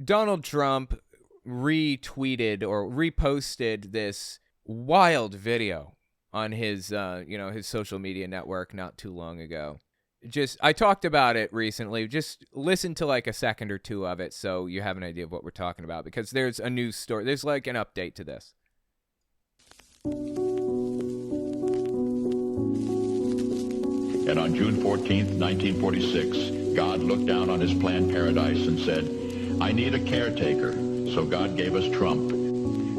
Donald Trump retweeted or reposted this wild video on his, his social media network not too long ago. I talked about it recently. Just listen to like a second or two of it so you have an idea of what we're talking about, because there's a news story. There's like an update to this. And on June 14th, 1946, God looked down on his planned paradise and said, I need a caretaker. So God gave us Trump.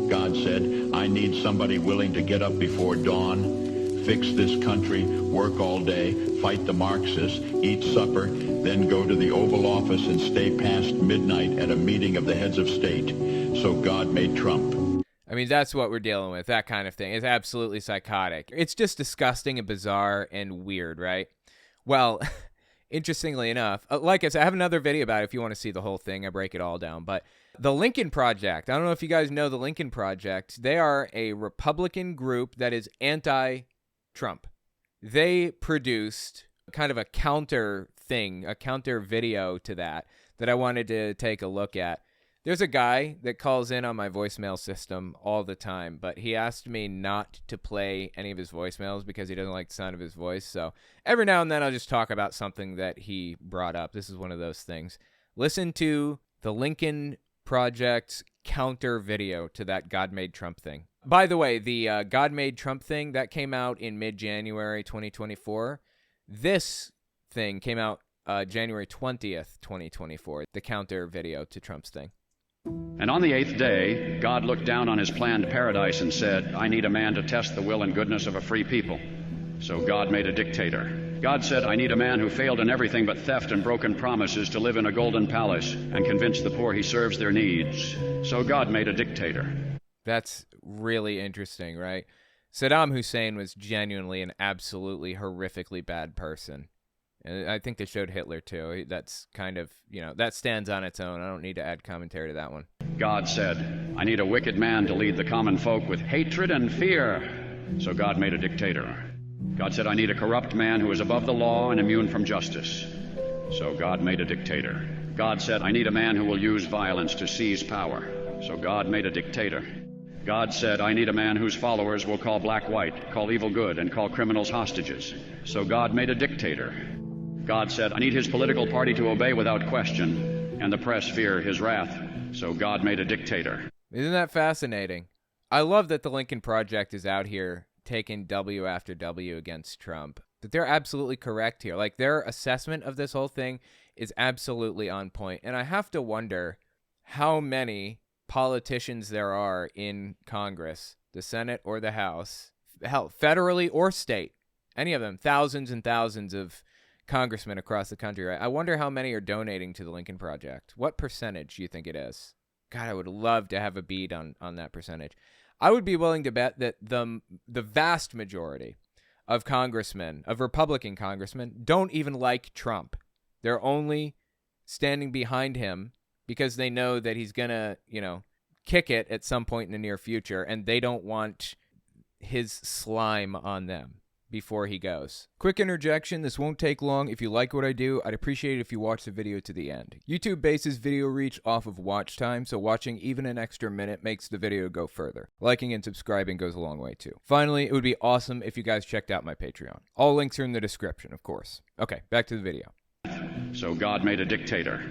God said, I need somebody willing to get up before dawn, fix this country, work all day, fight the Marxists, eat supper, then go to the Oval Office and stay past midnight at a meeting of the heads of state. So God made Trump. I mean, that's what we're dealing with, that kind of thing. It's absolutely psychotic. It's just disgusting and bizarre and weird, right? Well, interestingly enough, like I said, I have another video about it if you want to see the whole thing. I break it all down. But the Lincoln Project, I don't know if you guys know the Lincoln Project. They are a Republican group that is anti-Trump. They produced kind of a counter thing, a counter video to that I wanted to take a look at. There's a guy that calls in on my voicemail system all the time, but he asked me not to play any of his voicemails because he doesn't like the sound of his voice. So every now and then I'll just talk about something that he brought up. This is one of those things. Listen to the Lincoln Project's counter video to that God Made Trump thing. By the way, the God Made Trump thing, that came out in mid-January 2024. This thing came out January 20th, 2024, the counter video to Trump's thing. And on the 8th day, God looked down on his planned paradise and said, I need a man to test the will and goodness of a free people. So God made a dictator. God said, I need a man who failed in everything but theft and broken promises to live in a golden palace and convince the poor he serves their needs. So God made a dictator. That's really interesting, right? Saddam Hussein was genuinely an absolutely horrifically bad person. And I think they showed Hitler too. That's kind of, that stands on its own. I don't need to add commentary to that one. God said, I need a wicked man to lead the common folk with hatred and fear. So God made a dictator. God said, I need a corrupt man who is above the law and immune from justice. So God made a dictator. God said, I need a man who will use violence to seize power. So God made a dictator. God said, I need a man whose followers will call black white, call evil good, and call criminals hostages. So God made a dictator. God said, I need his political party to obey without question, and the press fear his wrath. So God made a dictator. Isn't that fascinating? I love that the Lincoln Project is out here taking W after W against Trump. That they're absolutely correct here. Like, their assessment of this whole thing is absolutely on point. And I have to wonder how many politicians there are in Congress, the Senate or the House, hell, federally or state, any of them, thousands and thousands of congressmen across the country, right? I wonder how many are donating to the Lincoln Project. What percentage do you think it is? God, I would love to have a bead on that percentage. I would be willing to bet that the vast majority of congressmen, of Republican congressmen, don't even like Trump. They're only standing behind him because they know that he's going to, kick it at some point in the near future, and they don't want his slime on them before he goes. Quick interjection, this won't take long. If you like what I do, I'd appreciate it if you watch the video to the end. YouTube bases video reach off of watch time, so watching even an extra minute makes the video go further. Liking and subscribing goes a long way too. Finally, it would be awesome if you guys checked out my Patreon. All links are in the description, of course. Okay, back to the video. So God made a dictator.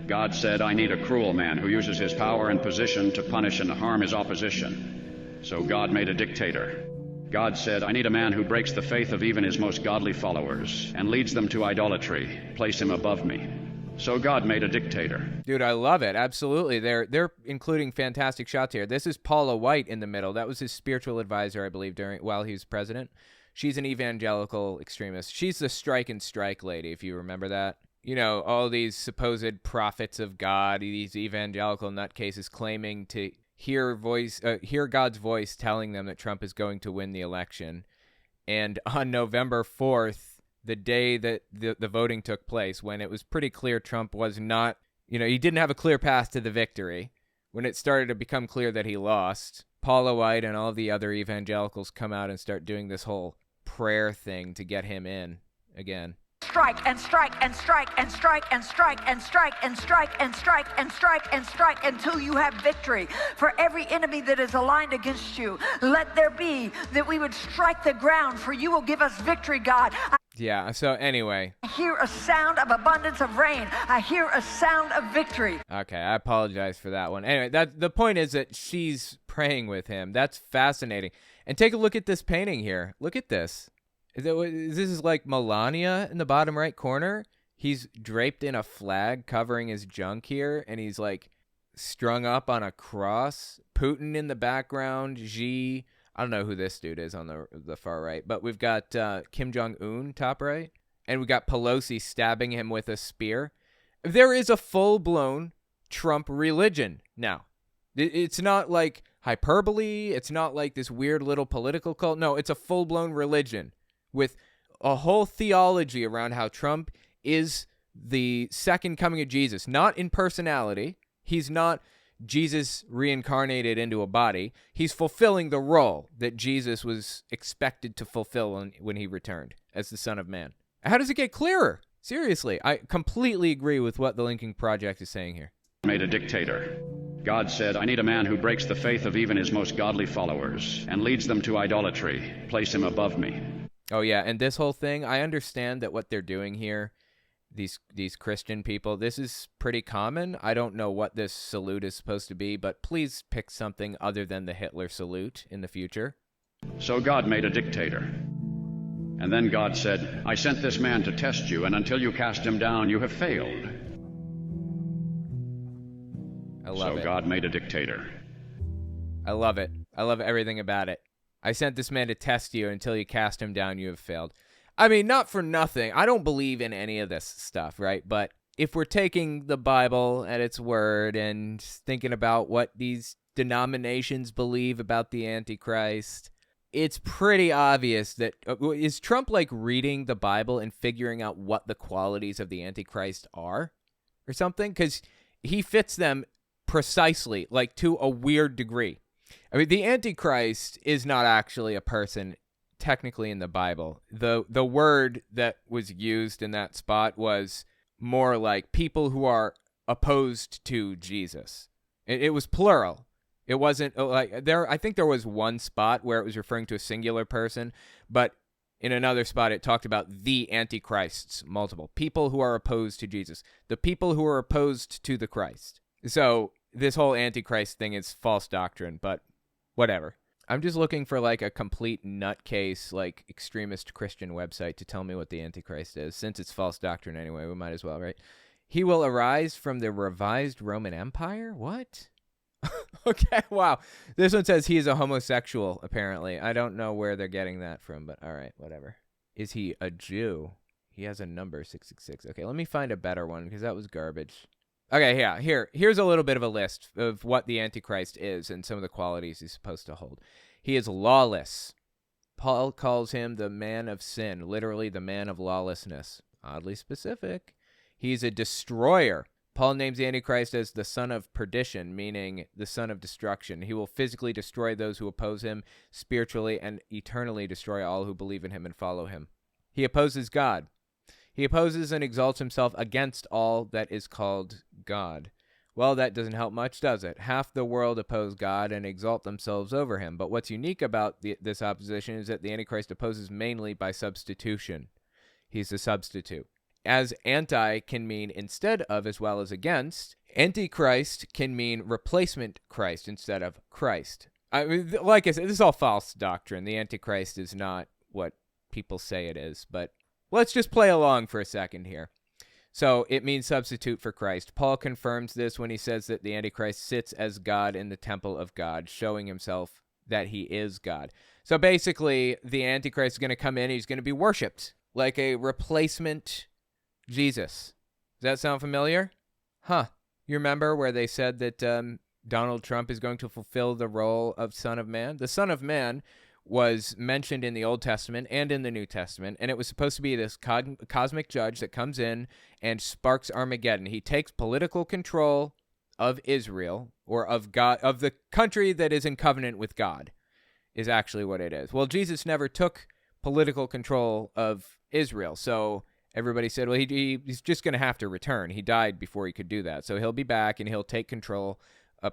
God said, I need a cruel man who uses his power and position to punish and harm his opposition. So God made a dictator. God said, I need a man who breaks the faith of even his most godly followers and leads them to idolatry. Place him above me. So God made a dictator. Dude, I love it. Absolutely. They're including fantastic shots here. This is Paula White in the middle. That was his spiritual advisor, I believe, while he was president. She's an evangelical extremist. She's the strike and strike lady, if you remember that. All these supposed prophets of God, these evangelical nutcases claiming to hear God's voice telling them that Trump is going to win the election. And on November 4th, the day that the voting took place, when it was pretty clear Trump was not, he didn't have a clear path to the victory, when it started to become clear that he lost, Paula White and all of the other evangelicals come out and start doing this whole prayer thing to get him in again. strike and strike and strike and strike and strike and strike and strike and strike and strike and strike until you have victory. For every enemy that is aligned against you, let there be that we would strike the ground, for you will give us victory, God. Yeah, so anyway. I hear a sound of abundance of rain. I hear a sound of victory. Okay, I apologize for that one. Anyway, the point is that she's praying with him. That's fascinating. And take a look at this painting here. Look at this. This is like Melania in the bottom right corner. He's draped in a flag covering his junk here, and he's like strung up on a cross. Putin in the background. Xi. I don't know who this dude is on the far right, but we've got Kim Jong-un top right, and we got Pelosi stabbing him with a spear. There is a full-blown Trump religion now. It's not like hyperbole. It's not like this weird little political cult. No, it's a full-blown religion with a whole theology around how Trump is the second coming of Jesus, not in personality. He's not Jesus reincarnated into a body. He's fulfilling the role that Jesus was expected to fulfill when he returned as the Son of Man. How does it get clearer? Seriously, I completely agree with what the Lincoln Project is saying here. Made a dictator. God said, I need a man who breaks the faith of even his most godly followers and leads them to idolatry. Place him above me. Oh, yeah, and this whole thing, I understand that what they're doing here, these Christian people, this is pretty common. I don't know what this salute is supposed to be, but please pick something other than the Hitler salute in the future. So God made a dictator. And then God said, I sent this man to test you, and until you cast him down, you have failed. I love it. So God made a dictator. I love it. I love everything about it. I sent this man to test you. Until you cast him down, you have failed. I mean, not for nothing. I don't believe in any of this stuff, right? But if we're taking the Bible at its word and thinking about what these denominations believe about the Antichrist, it's pretty obvious that is Trump like reading the Bible and figuring out what the qualities of the Antichrist are or something? Because he fits them precisely, like to a weird degree. I mean, the Antichrist is not actually a person technically in the Bible. The word that was used in that spot was more like people who are opposed to Jesus. It was plural. It wasn't like there. I think there was one spot where it was referring to a singular person, but in another spot it talked about the Antichrists, multiple people who are opposed to Jesus, the people who are opposed to the Christ. So this whole Antichrist thing is false doctrine, but whatever. I'm just looking for like a complete nutcase, like extremist Christian website to tell me what the Antichrist is. Since it's false doctrine anyway, we might as well, right? He will arise from the revised Roman Empire? What? Okay, wow. This one says he is a homosexual, apparently. I don't know where they're getting that from, but all right, whatever. Is he a Jew? He has a number, 666. Okay, let me find a better one because that was garbage. Okay, yeah, here's a little bit of a list of what the Antichrist is and some of the qualities he's supposed to hold. He is lawless. Paul calls him the man of sin, literally the man of lawlessness. Oddly specific. He's a destroyer. Paul names the Antichrist as the son of perdition, meaning the son of destruction. He will physically destroy those who oppose him, spiritually and eternally destroy all who believe in him and follow him. He opposes God. He opposes and exalts himself against all that is called God. Well, that doesn't help much, does it? Half the world oppose God and exalt themselves over him. But what's unique about this opposition is that the Antichrist opposes mainly by substitution. He's a substitute. As anti can mean instead of as well as against, Antichrist can mean replacement Christ instead of Christ. I mean, like I said, this is all false doctrine. The Antichrist is not what people say it is, but let's just play along for a second here. So it means substitute for Christ. Paul confirms this when he says that the Antichrist sits as God in the temple of God, showing himself that he is God. So basically, the Antichrist is going to come in, he's going to be worshipped like a replacement Jesus. Does that sound familiar? Huh. You remember where they said that Donald Trump is going to fulfill the role of Son of Man? The Son of Man was mentioned in the Old Testament and in the New Testament, and it was supposed to be this cosmic judge that comes in and sparks Armageddon. He takes political control of Israel, or of God, of the country that is in covenant with God, is actually what it is. Well, Jesus never took political control of Israel, so everybody said, well, he's just going to have to return. He died before he could do that. So he'll be back and he'll take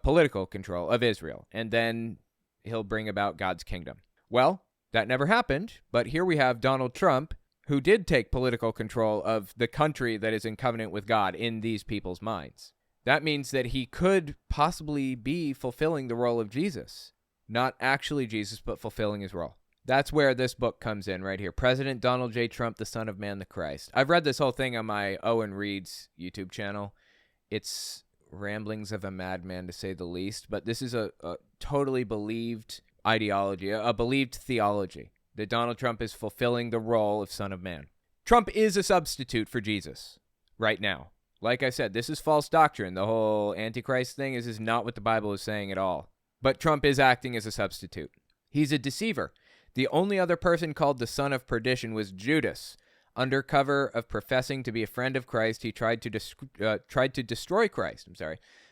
political control of Israel. And then he'll bring about God's kingdom. Well, that never happened. But here we have Donald Trump, who did take political control of the country that is in covenant with God in these people's minds. That means that he could possibly be fulfilling the role of Jesus. Not actually Jesus, but fulfilling his role. That's where this book comes in right here. President Donald J. Trump, the Son of Man, the Christ. I've read this whole thing on my Owen Reads YouTube channel. It's ramblings of a madman, to say the least. But this is a totally believed ideology, a believed theology, that Donald Trump is fulfilling the role of Son of Man. Trump is a substitute for Jesus right now. Like I said, this is false doctrine. The whole Antichrist thing is not what the Bible is saying at all. But Trump is acting as a substitute. He's a deceiver. The only other person called the son of perdition was Judas. Under cover of professing to be a friend of Christ, he tried to destroy Christ.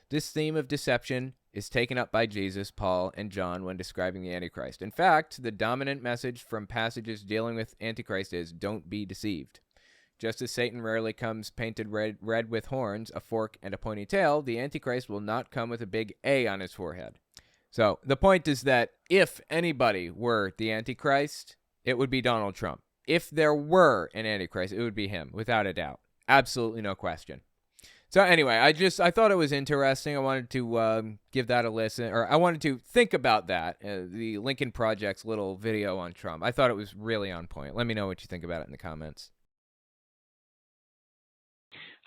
This theme of deception is taken up by Jesus, Paul, and John when describing the Antichrist. In fact, the dominant message from passages dealing with Antichrist is, don't be deceived. Just as Satan rarely comes painted red with horns, a fork, and a pointy tail, the Antichrist will not come with a big A on his forehead. So the point is that if anybody were the Antichrist, it would be Donald Trump. If there were an Antichrist, it would be him, without a doubt. Absolutely no question. So anyway, I thought it was interesting. I wanted to give that a listen, or I wanted to think about that, the Lincoln Project's little video on Trump. I thought it was really on point. Let me know what you think about it in the comments.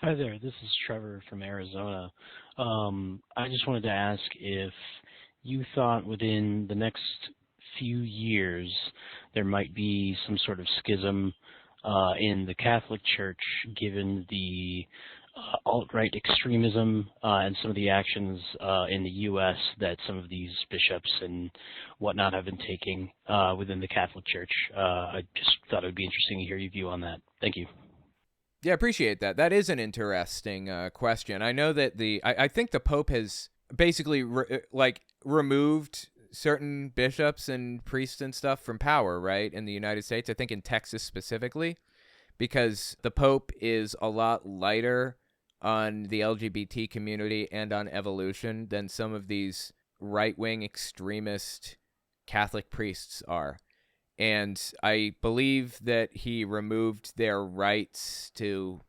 Hi there, this is Trevor from Arizona. I just wanted to ask if you thought within the next few years there might be some sort of schism in the Catholic Church, given the alt-right extremism and some of the actions in the U.S. that some of these bishops and whatnot have been taking within the Catholic Church. I just thought it would be interesting to hear your view on that. Thank you. Yeah, I appreciate that. That is an interesting question. I know that I think the Pope has basically removed certain bishops and priests and stuff from power, right, in the United States. I think in Texas specifically, because the Pope is a lot lighter on the LGBT community and on evolution than some of these right-wing extremist Catholic priests are. And I believe that he removed their rights to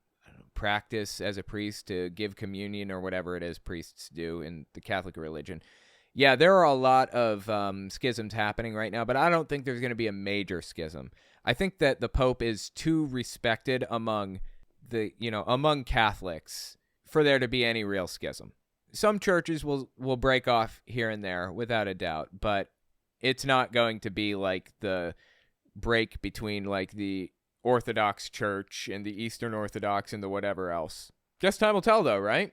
practice as a priest, to give communion or whatever it is priests do in the Catholic religion. Yeah, there are a lot of schisms happening right now, but I don't think there's going to be a major schism. I think that the Pope is too respected among Catholics for there to be any real schism. Some churches will break off here and there without a doubt, but it's not going to be like the break between like the Orthodox Church and the Eastern Orthodox and the whatever else. Guess time will tell, though, right?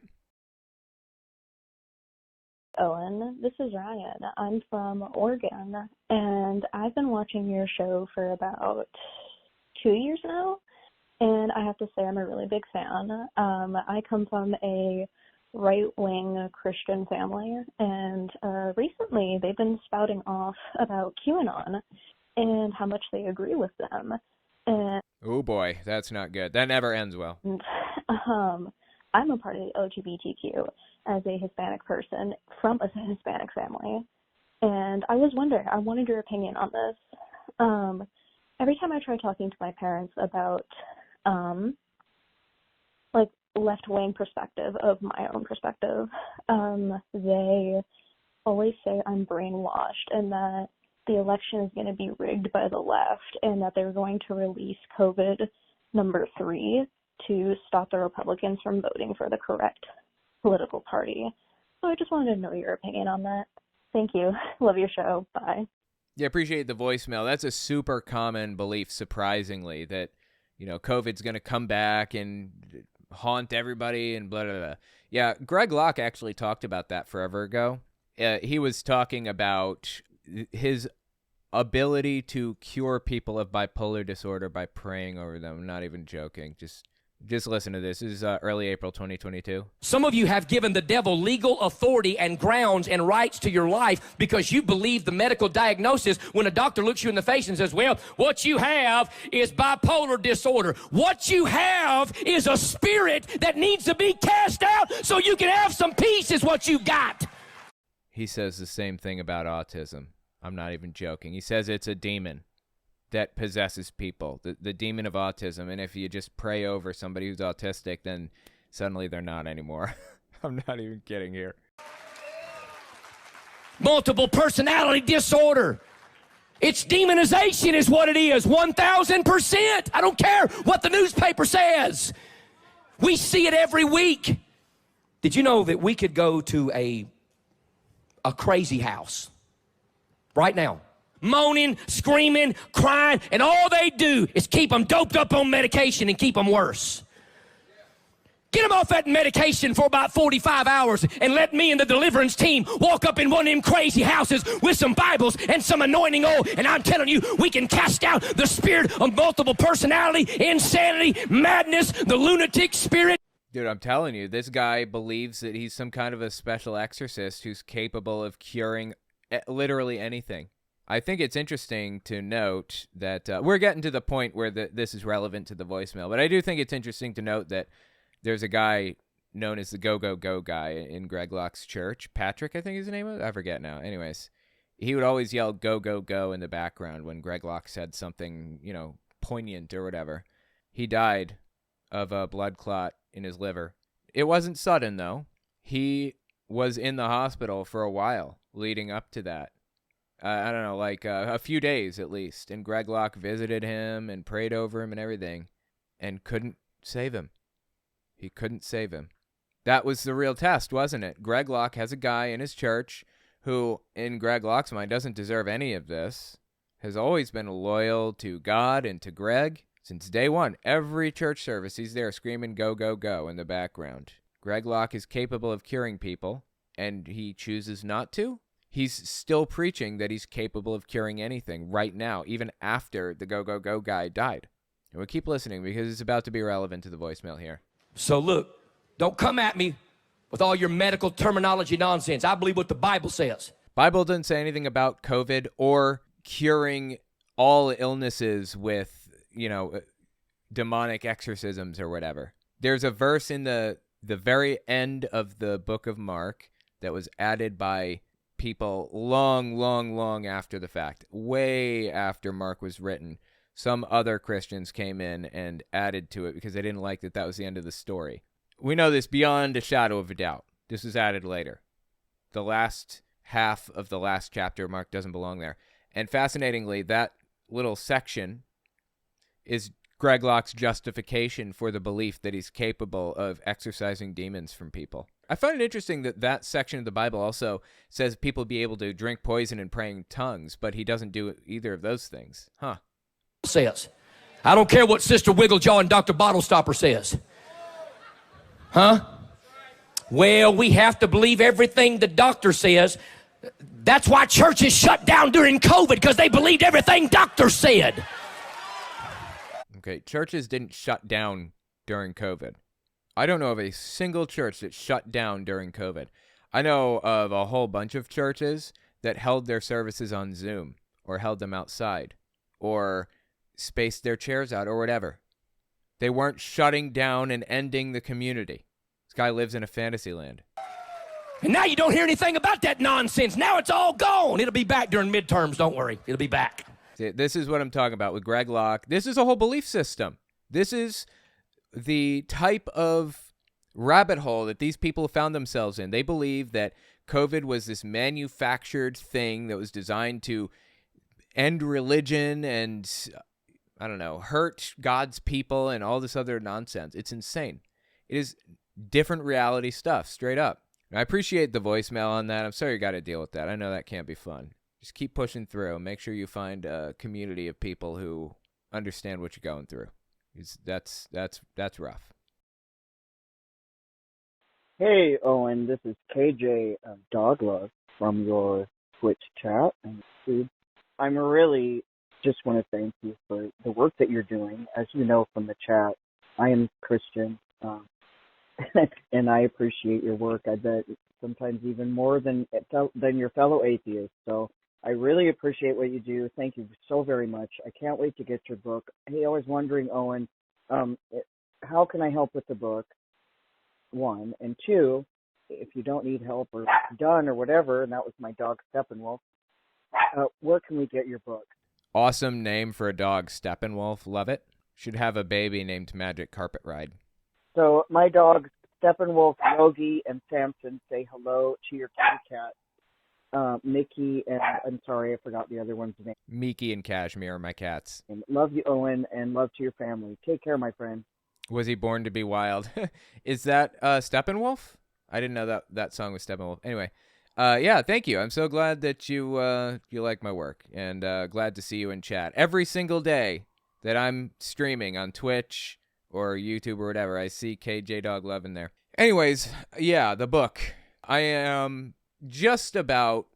Owen, this is Ryan. I'm from Oregon, and I've been watching your show for about 2 years now, and I have to say I'm a really big fan. I come from a right-wing Christian family, and recently they've been spouting off about QAnon and how much they agree with them. And oh boy, that's not good. That never ends well. I'm a part of the LGBTQ as a Hispanic person from a Hispanic family, and I wanted your opinion on this. Every time I try talking to my parents about left-wing perspective of my own perspective, they always say I'm brainwashed and that the election is going to be rigged by the left and that they're going to release COVID number 3 to stop the Republicans from voting for the correct political party. So I just wanted to know your opinion on that. Thank you. Love your show. Bye. Yeah, appreciate the voicemail. That's a super common belief, surprisingly, that, COVID's going to come back and haunt everybody and blah, blah, blah. Yeah, Greg Locke actually talked about that forever ago. He was talking about his ability to cure people of bipolar disorder by praying over them. I'm not even joking. Just Just listen to this. This is early April 2022. Some of you have given the devil legal authority and grounds and rights to your life because you believe the medical diagnosis when a doctor looks you in the face and says, well, what you have is bipolar disorder. What you have is a spirit that needs to be cast out so you can have some peace is what you got. He says the same thing about autism. I'm not even joking. He says it's a demon that possesses people, the demon of autism. And if you just pray over somebody who's autistic, then suddenly they're not anymore. I'm not even kidding here. Multiple personality disorder. It's demonization is what it is, 1,000%. I don't care what the newspaper says. We see it every week. Did you know that we could go to a crazy house right now? Moaning, screaming, crying, and all they do is keep them doped up on medication and keep them worse. Get them off that medication for about 45 hours and let me and the deliverance team walk up in one of them crazy houses with some Bibles and some anointing oil, and I'm telling you, we can cast out the spirit of multiple personality, insanity, madness, the lunatic spirit. Dude, I'm telling you, this guy believes that he's some kind of a special exorcist who's capable of curing literally anything. I think it's interesting to note that we're getting to the point where this is relevant to the voicemail, but I do think it's interesting to note that there's a guy known as the Go, Go, Go guy in Greg Locke's church. Patrick, I think his name was. I forget now. Anyways, he would always yell, go, go, go in the background when Greg Locke said something, poignant or whatever. He died of a blood clot in his liver. It wasn't sudden, though. He was in the hospital for a while leading up to that. I don't know, like a few days at least. And Greg Locke visited him and prayed over him and everything and couldn't save him. He couldn't save him. That was the real test, wasn't it? Greg Locke has a guy in his church who, in Greg Locke's mind, doesn't deserve any of this, has always been loyal to God and to Greg since day one. Every church service, he's there screaming, go, go, go in the background. Greg Locke is capable of curing people, and he chooses not to. He's still preaching that he's capable of curing anything right now, even after the Go, Go, Go guy died. And we'll keep listening because it's about to be relevant to the voicemail here. So look, don't come at me with all your medical terminology nonsense. I believe what the Bible says. Bible doesn't say anything about COVID or curing all illnesses with, demonic exorcisms or whatever. There's a verse in the very end of the book of Mark that was added by people long after the fact, way after Mark was written. Some other Christians came in and added to it because they didn't like that was the end of the story. We know this beyond a shadow of a doubt. This was added later. The last half of the last chapter, Mark doesn't belong there. And fascinatingly, that little section is Greg Locke's justification for the belief that he's capable of exorcising demons from people. I find it interesting that section of the Bible also says people be able to drink poison and pray in tongues, but he doesn't do either of those things. Huh. Says. I don't care what Sister Wigglejaw and Dr. Bottlestopper says. Huh? Well, we have to believe everything the doctor says. That's why churches shut down during COVID, because they believed everything doctors said. Okay, churches didn't shut down during COVID. I don't know of a single church that shut down during COVID. I know of a whole bunch of churches that held their services on Zoom or held them outside or spaced their chairs out or whatever. They weren't shutting down and ending the community. This guy lives in a fantasy land. And now you don't hear anything about that nonsense. Now it's all gone. It'll be back during midterms. Don't worry. It'll be back. See, this is what I'm talking about with Greg Locke. This is a whole belief system. This is the type of rabbit hole that these people found themselves in. They believe that COVID was this manufactured thing that was designed to end religion and, hurt God's people and all this other nonsense. It's insane. It is different reality stuff, straight up. I appreciate the voicemail on that. I'm sorry you got to deal with that. I know that can't be fun. Just keep pushing through. Make sure you find a community of people who understand what you're going through. That's rough. Hey, Owen, this is KJ Doglove from your Twitch chat. And dude, I'm really just want to thank you for the work that you're doing. As you know from the chat, I am Christian, and I appreciate your work. I bet sometimes even more than your fellow atheists. So I really appreciate what you do. Thank you so very much. I can't wait to get your book. Hey, I was wondering, Owen, how can I help with the book? One, and two, if you don't need help or done or whatever, and that was my dog Steppenwolf, where can we get your book? Awesome name for a dog, Steppenwolf. Love it. Should have a baby named Magic Carpet Ride. So my dogs, Steppenwolf, Yogi, and Samson, say hello to your kitty cat, Mickey, and I'm sorry, I forgot the other one's name. Miki and Cashmere are my cats. And love you, Owen, and love to your family. Take care, my friend. Was he born to be wild? Is that Steppenwolf? I didn't know that song was Steppenwolf. Anyway, yeah, thank you. I'm so glad that you like my work, and glad to see you in chat every single day that I'm streaming on Twitch or YouTube or whatever. I see KJ Dog Love in there. Anyways, yeah, the book. I am just about.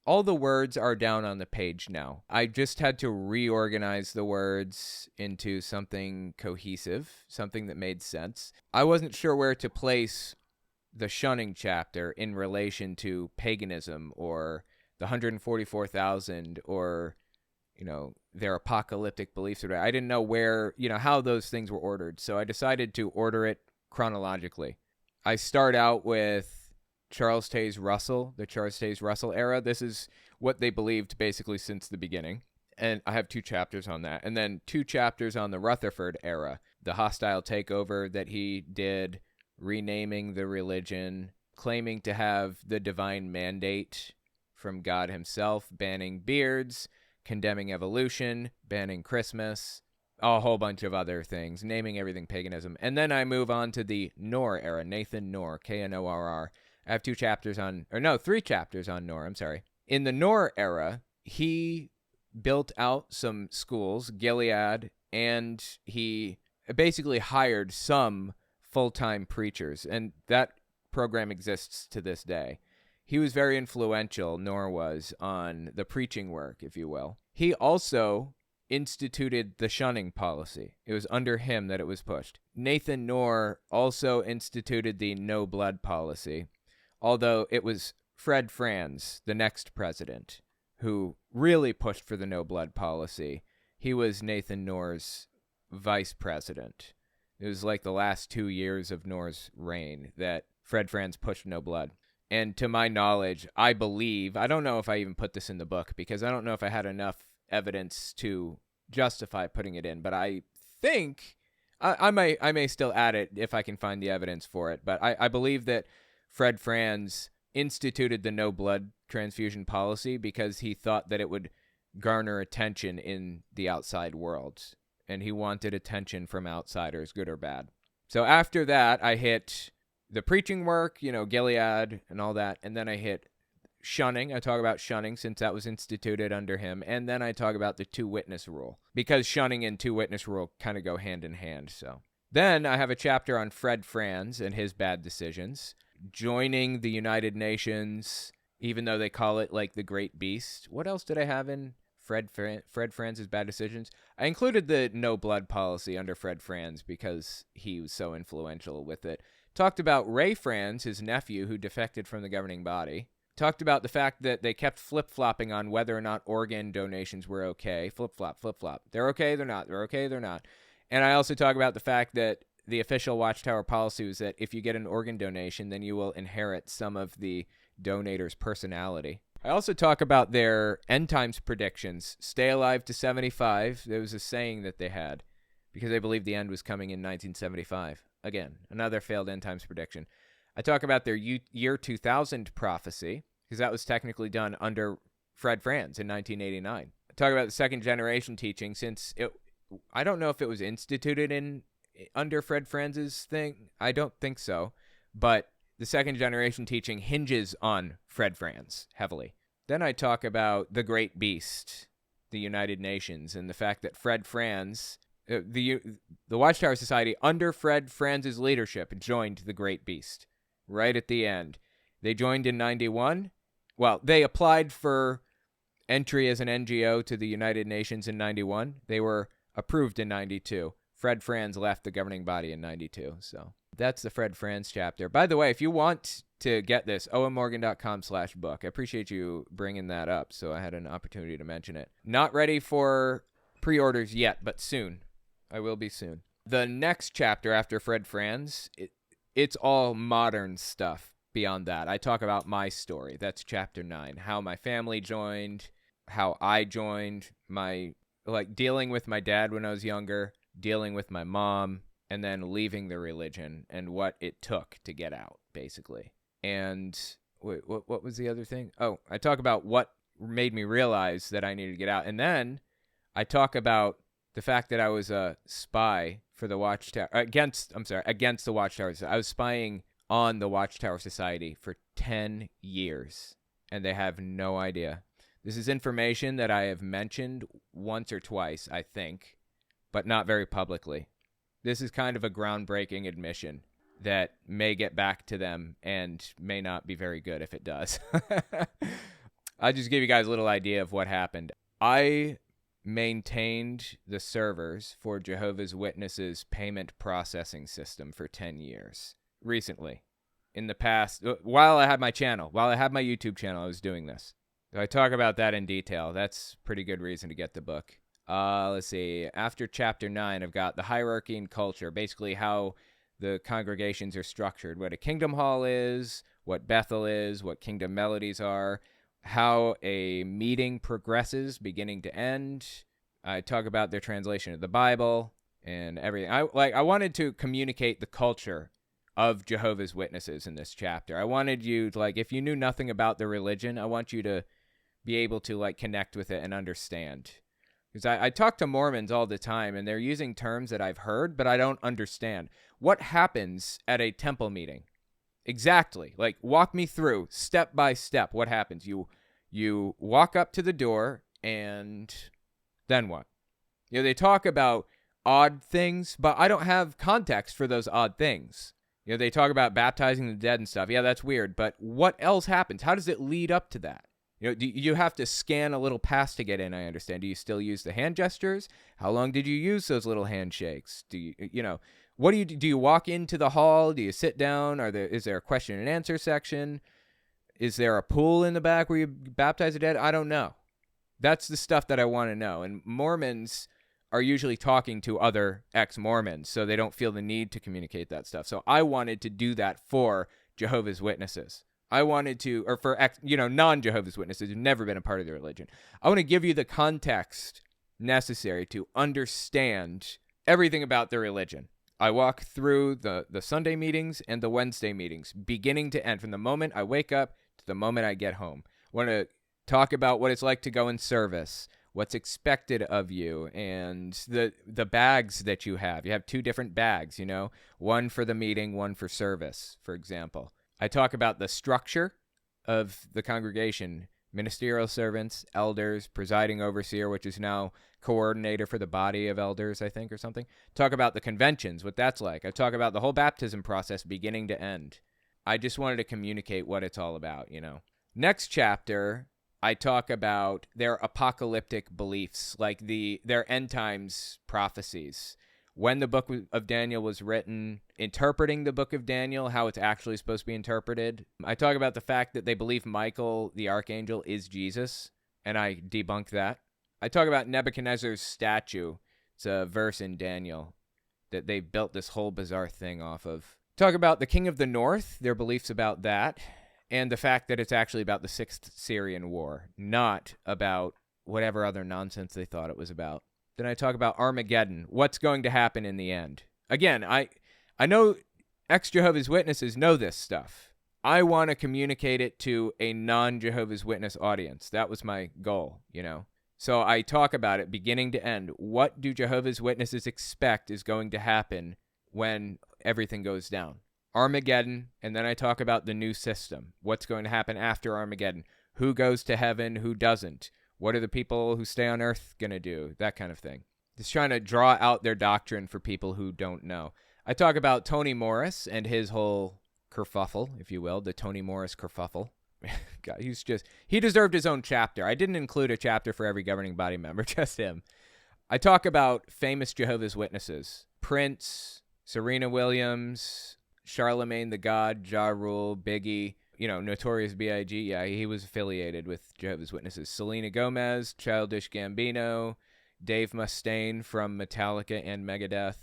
All the words are down on the page now. I just had to reorganize the words into something cohesive, something that made sense. I wasn't sure where to place the shunning chapter in relation to paganism or the 144,000 or, their apocalyptic beliefs. I didn't know where, how those things were ordered. So I decided to order it chronologically. I start out with Charles Taze Russell, the Charles Taze Russell era. This is what they believed basically since the beginning. And I have 2 chapters on that. And then 2 chapters on the Rutherford era, the hostile takeover that he did, renaming the religion, claiming to have the divine mandate from God himself, banning beards, condemning evolution, banning Christmas, a whole bunch of other things, naming everything paganism. And then I move on to the Knorr era, Nathan Knorr, Knorr. I have 3 chapters on Knorr, I'm sorry. In the Knorr era, he built out some schools, Gilead, and he basically hired some full-time preachers, and that program exists to this day. He was very influential, Knorr was, on the preaching work, if you will. He also instituted the shunning policy. It was under him that it was pushed. Nathan Knorr also instituted the no blood policy, although it was Fred Franz, the next president, who really pushed for the no blood policy. He was Nathan Knorr's vice president. It was like the last 2 years of Knorr's reign that Fred Franz pushed no blood. And to my knowledge, I believe, I don't know if I even put this in the book because I don't know if I had enough evidence to justify putting it in, but I think I may still add it if I can find the evidence for it. But I believe that Fred Franz instituted the no blood transfusion policy because he thought that it would garner attention in the outside world, and he wanted attention from outsiders, good or bad. So after that, I hit the preaching work, Gilead and all that, and then I hit shunning. I talk about shunning since that was instituted under him, and then I talk about the 2-witness rule because shunning and 2-witness rule kind of go hand in hand. So then I have a chapter on Fred Franz and his bad decisions, joining the United Nations, even though they call it like the Great Beast. What else did I have in Fred Franz's bad decisions? I included the no blood policy under Fred Franz because he was so influential with it. Talked about Ray Franz, his nephew, who defected from the governing body. Talked about the fact that they kept flip-flopping on whether or not organ donations were okay. Flip-flop, flip-flop. They're okay, they're not. They're okay, they're not. And I also talk about the fact that the official Watchtower policy was that if you get an organ donation, then you will inherit some of the donator's personality. I also talk about their end times predictions. Stay alive to 75. There was a saying that they had because they believed the end was coming in 1975. Again, another failed end times prediction. I talk about their year 2000 prophecy because that was technically done under Fred Franz in 1989. I talk about the second generation teaching since I don't know if it was instituted under Fred Franz's thing. I don't think so. But the second generation teaching hinges on Fred Franz heavily. Then I talk about the Great Beast, the United Nations, and the fact that Fred Franz, the Watchtower Society under Fred Franz's leadership joined the Great Beast right at the end. They joined in 91. Well, they applied for entry as an NGO to the United Nations in 91. They were approved in 92. Fred Franz left the governing body in 92. So that's the Fred Franz chapter. By the way, if you want to get this, owenmorgan.com/book. I appreciate you bringing that up, so I had an opportunity to mention it. Not ready for pre-orders yet, but soon. I will be soon. The next chapter after Fred Franz, it's all modern stuff beyond that. I talk about my story. That's chapter 9. How my family joined, how I joined, dealing with my dad when I was younger, dealing with my mom, and then leaving the religion and what it took to get out, basically. And what was the other thing? Oh, I talk about what made me realize that I needed to get out. And then I talk about the fact that I was a spy for the Watchtower against the Watchtower. I was spying on the Watchtower Society for 10 years, and they have no idea. This is information that I have mentioned once or twice, I think, but not very publicly. This is kind of a groundbreaking admission that may get back to them and may not be very good if it does. I'll just give you guys a little idea of what happened. I maintained the servers for Jehovah's Witnesses payment processing system for 10 years. Recently. In the past, while I had my YouTube channel, I was doing this. So I talk about that in detail. That's pretty good reason to get the book. Let's see. After chapter 9, I've got the hierarchy and culture, basically how the congregations are structured, what a kingdom hall is, what Bethel is, what kingdom melodies are, how a meeting progresses beginning to end. I talk about their translation of the Bible and everything. I wanted to communicate the culture of Jehovah's Witnesses in this chapter. I wanted you to, if you knew nothing about the religion, I want you to be able to connect with it and understand. Because I talk to Mormons all the time, and they're using terms that I've heard, but I don't understand. What happens at a temple meeting? Exactly. Walk me through, step by step, what happens. You walk up to the door, and then what? They talk about odd things, but I don't have context for those odd things. They talk about baptizing the dead and stuff. Yeah, that's weird, but what else happens? How does it lead up to that? Do you have to scan a little pass to get in, I understand. Do you still use the hand gestures? How long did you use those little handshakes? What do you do? Do you walk into the hall? Do you sit down? Is there a question and answer section? Is there a pool in the back where you baptize the dead? I don't know. That's the stuff that I want to know. And Mormons are usually talking to other ex-Mormons, so they don't feel the need to communicate that stuff. So I wanted to do that for Jehovah's Witnesses. I wanted to, or for non-Jehovah's Witnesses who've never been a part of the religion. I want to give you the context necessary to understand everything about the religion. I walk through the Sunday meetings and the Wednesday meetings, beginning to end, from the moment I wake up to the moment I get home. I want to talk about what it's like to go in service, what's expected of you, and the bags that you have. You have 2 different bags, one for the meeting, one for service, for example. I talk about the structure of the congregation, ministerial servants, elders, presiding overseer, which is now coordinator for the body of elders, I think, or something. Talk about the conventions, what that's like. I talk about the whole baptism process beginning to end. I just wanted to communicate what it's all about, Next chapter, I talk about their apocalyptic beliefs, their end times prophecies. When the book of Daniel was written, interpreting the book of Daniel, how it's actually supposed to be interpreted. I talk about the fact that they believe Michael, the archangel, is Jesus, and I debunk that. I talk about Nebuchadnezzar's statue. It's a verse in Daniel that they built this whole bizarre thing off of. Talk about the king of the north, their beliefs about that, and the fact that it's actually about the 6th Syrian War, not about whatever other nonsense they thought it was about. Then I talk about Armageddon, what's going to happen in the end. Again, I know ex-Jehovah's Witnesses know this stuff. I want to communicate it to a non-Jehovah's Witness audience. That was my goal, So I talk about it beginning to end. What do Jehovah's Witnesses expect is going to happen when everything goes down? Armageddon, and then I talk about the new system. What's going to happen after Armageddon? Who goes to heaven? Who doesn't? What are the people who stay on Earth going to do? That kind of thing. Just trying to draw out their doctrine for people who don't know. I talk about Tony Morris and his whole kerfuffle, if you will, the Tony Morris kerfuffle. God, he deserved his own chapter. I didn't include a chapter for every governing body member, just him. I talk about famous Jehovah's Witnesses, Prince, Serena Williams, Charlemagne the God, Ja Rule, Biggie, Notorious B.I.G., yeah, he was affiliated with Jehovah's Witnesses. Selena Gomez, Childish Gambino, Dave Mustaine from Metallica and Megadeth,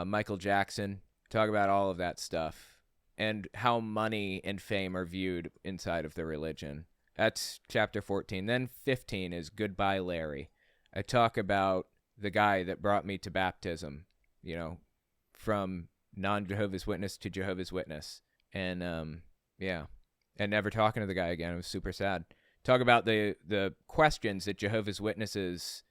Michael Jackson. Talk about all of that stuff and how money and fame are viewed inside of the religion. That's chapter 14. Then 15 is Goodbye, Larry. I talk about the guy that brought me to baptism, from non-Jehovah's Witness to Jehovah's Witness. And, and never talking to the guy again. It was super sad. Talk about the questions that Jehovah's Witnesses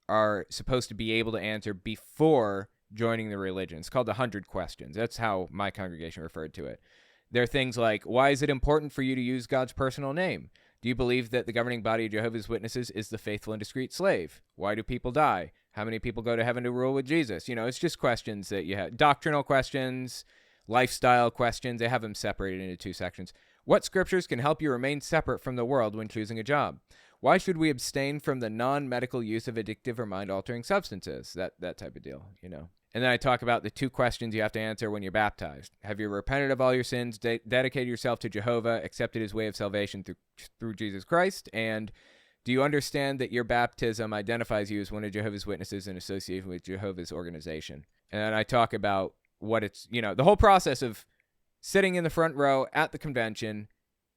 are supposed to be able to answer before joining the religion. It's called the 100 Questions. That's how my congregation referred to it. There are things like, why is it important for you to use God's personal name? Do you believe that the governing body of Jehovah's Witnesses is the faithful and discreet slave? Why do people die? How many people go to heaven to rule with Jesus? It's just questions that you have. Doctrinal questions, lifestyle questions. They have them separated into 2 sections. What scriptures can help you remain separate from the world when choosing a job? Why should we abstain from the non-medical use of addictive or mind-altering substances? That type of deal, And then I talk about the 2 questions you have to answer when you're baptized. Have you repented of all your sins, dedicated yourself to Jehovah, accepted his way of salvation through Jesus Christ? And do you understand that your baptism identifies you as one of Jehovah's Witnesses in association with Jehovah's organization? And then I talk about what it's, the whole process of sitting in the front row at the convention,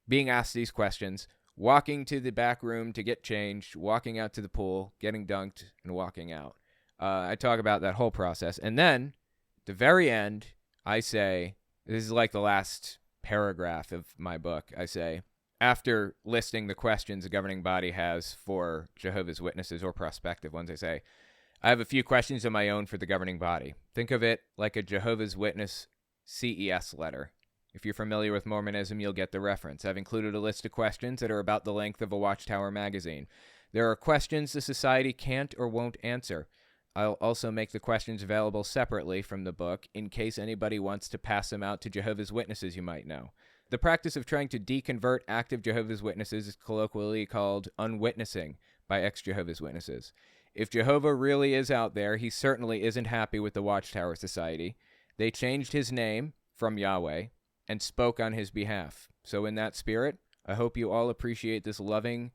being asked these questions, walking to the back room to get changed, walking out to the pool, getting dunked, and walking out. I talk about that whole process. And then, at the very end, I say, this is like the last paragraph of my book, I say, after listing the questions the governing body has for Jehovah's Witnesses or prospective ones, I say, I have a few questions of my own for the governing body. Think of it like a Jehovah's Witness CES letter. If you're familiar with Mormonism, you'll get the reference. I've included a list of questions that are about the length of a Watchtower magazine. There are questions the society can't or won't answer. I'll also make the questions available separately from the book in case anybody wants to pass them out to Jehovah's Witnesses you might know. The practice of trying to deconvert active Jehovah's Witnesses is colloquially called unwitnessing by ex-Jehovah's Witnesses. If Jehovah really is out there, he certainly isn't happy with the Watchtower Society. They changed his name from Yahweh and spoke on his behalf. So in that spirit, I hope you all appreciate the loving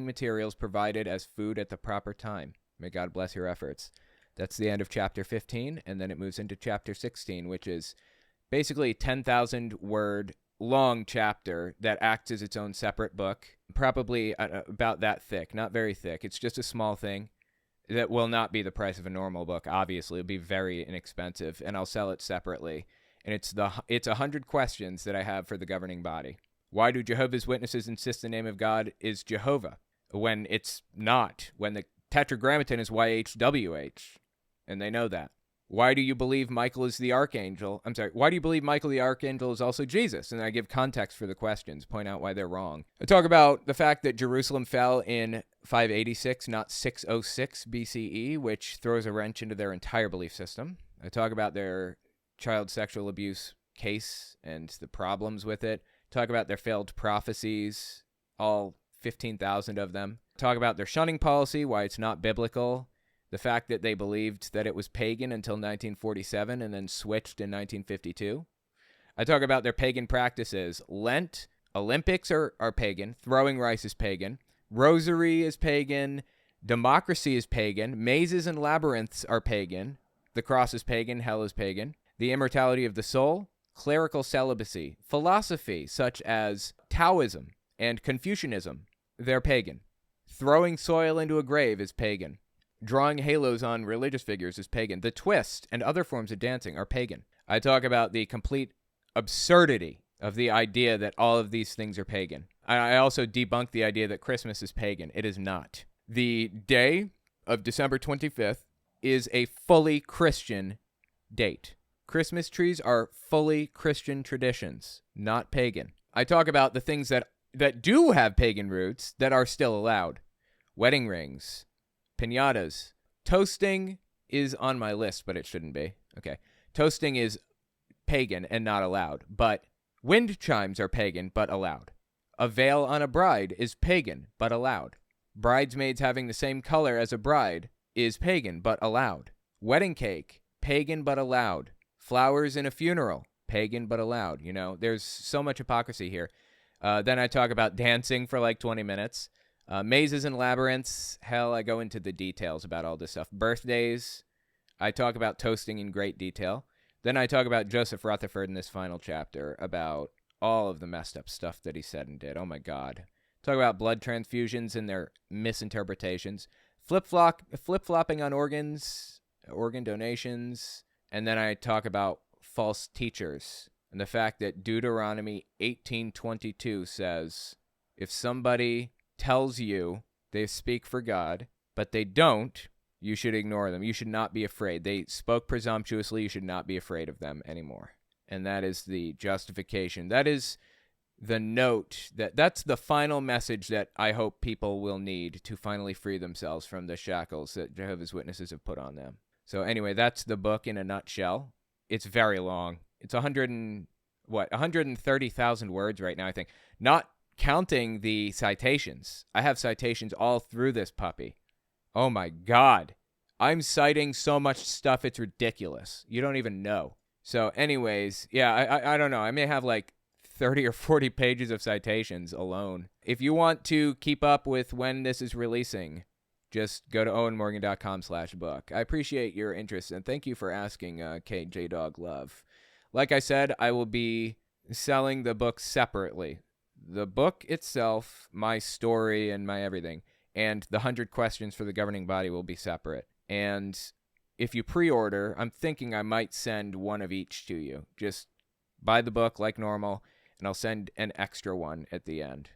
materials provided as food at the proper time. May God bless your efforts. That's the end of chapter 15, and then it moves into chapter 16, which is basically a 10,000 word long chapter that acts as its own separate book, probably about that thick, not very thick. It's just a small thing that will not be the price of a normal book. Obviously, it'll be very inexpensive, and I'll sell it separately. And it's 100 questions that I have for the governing body. Why do Jehovah's Witnesses insist the name of God is Jehovah when it's not? When the Tetragrammaton is YHWH, and they know that. Why do you believe Michael is the archangel? Why do you believe Michael the archangel is also Jesus? And I give context for the questions, point out why they're wrong. I talk about the fact that Jerusalem fell in 586, not 606 BCE, which throws a wrench into their entire belief system. I talk about their child sexual abuse case and the problems with it. Talk about their failed prophecies, all 15,000 of them. Talk about their shunning policy, why it's not biblical. The fact that they believed that it was pagan until 1947 and then switched in 1952. I talk about their pagan practices. Lent, Olympics are pagan. Throwing rice is pagan. Rosary is pagan. Democracy is pagan. Mazes and labyrinths are pagan. The cross is pagan. Hell is pagan. The immortality of the soul. Clerical celibacy. Philosophy, such as Taoism and Confucianism, they're pagan. Throwing soil into a grave is pagan. Drawing halos on religious figures is pagan. The twist and other forms of dancing are pagan. I talk about the complete absurdity of the idea that all of these things are pagan. I also debunk the idea that Christmas is pagan. It is not. The day of December 25th is a fully Christian date. Christmas trees are fully Christian traditions, not pagan. I talk about the things that do have pagan roots that are still allowed. Wedding rings, piñatas. Toasting is on my list, but it shouldn't be. Okay. Toasting is pagan and not allowed, but wind chimes are pagan but allowed. A veil on a bride is pagan but allowed. Bridesmaids having the same color as a bride is pagan but allowed. Wedding cake, pagan but allowed. Flowers in a funeral, pagan but allowed. You know, there's so much hypocrisy here. Then I talk about dancing for like 20 minutes. Mazes and labyrinths. Hell, I go into the details about all this stuff. Birthdays. I talk about toasting in great detail. Then I talk about Joseph Rutherford in this final chapter, about all of the messed up stuff that he said and did. Oh my God. Talk about blood transfusions and their misinterpretations. Flip-flopping on organs, organ donations. And then I talk about false teachers and the fact that Deuteronomy 18:22 says, if somebody tells you they speak for God, but they don't, you should ignore them. You should not be afraid. They spoke presumptuously. You should not be afraid of them anymore. And that is the justification. That is the note. That's the final message that I hope people will need to finally free themselves from the shackles that Jehovah's Witnesses have put on them. So anyway, that's the book in a nutshell. It's very long. It's 130,000 words right now, I think. Not counting the citations. I have citations all through this puppy. Oh my God. I'm citing so much stuff, it's ridiculous. You don't even know. So anyways, yeah, I don't know. I may have like 30 or 40 pages of citations alone. If you want to keep up with when this is releasing, just go to owenmorgan.com/book. I appreciate your interest, and thank you for asking, KJ Dog Love. Like I said, I will be selling the book separately. The book itself, my story and my everything, and the 100 questions for the governing body will be separate. And if you pre-order, I'm thinking I might send one of each to you. Just buy the book like normal, and I'll send an extra one at the end.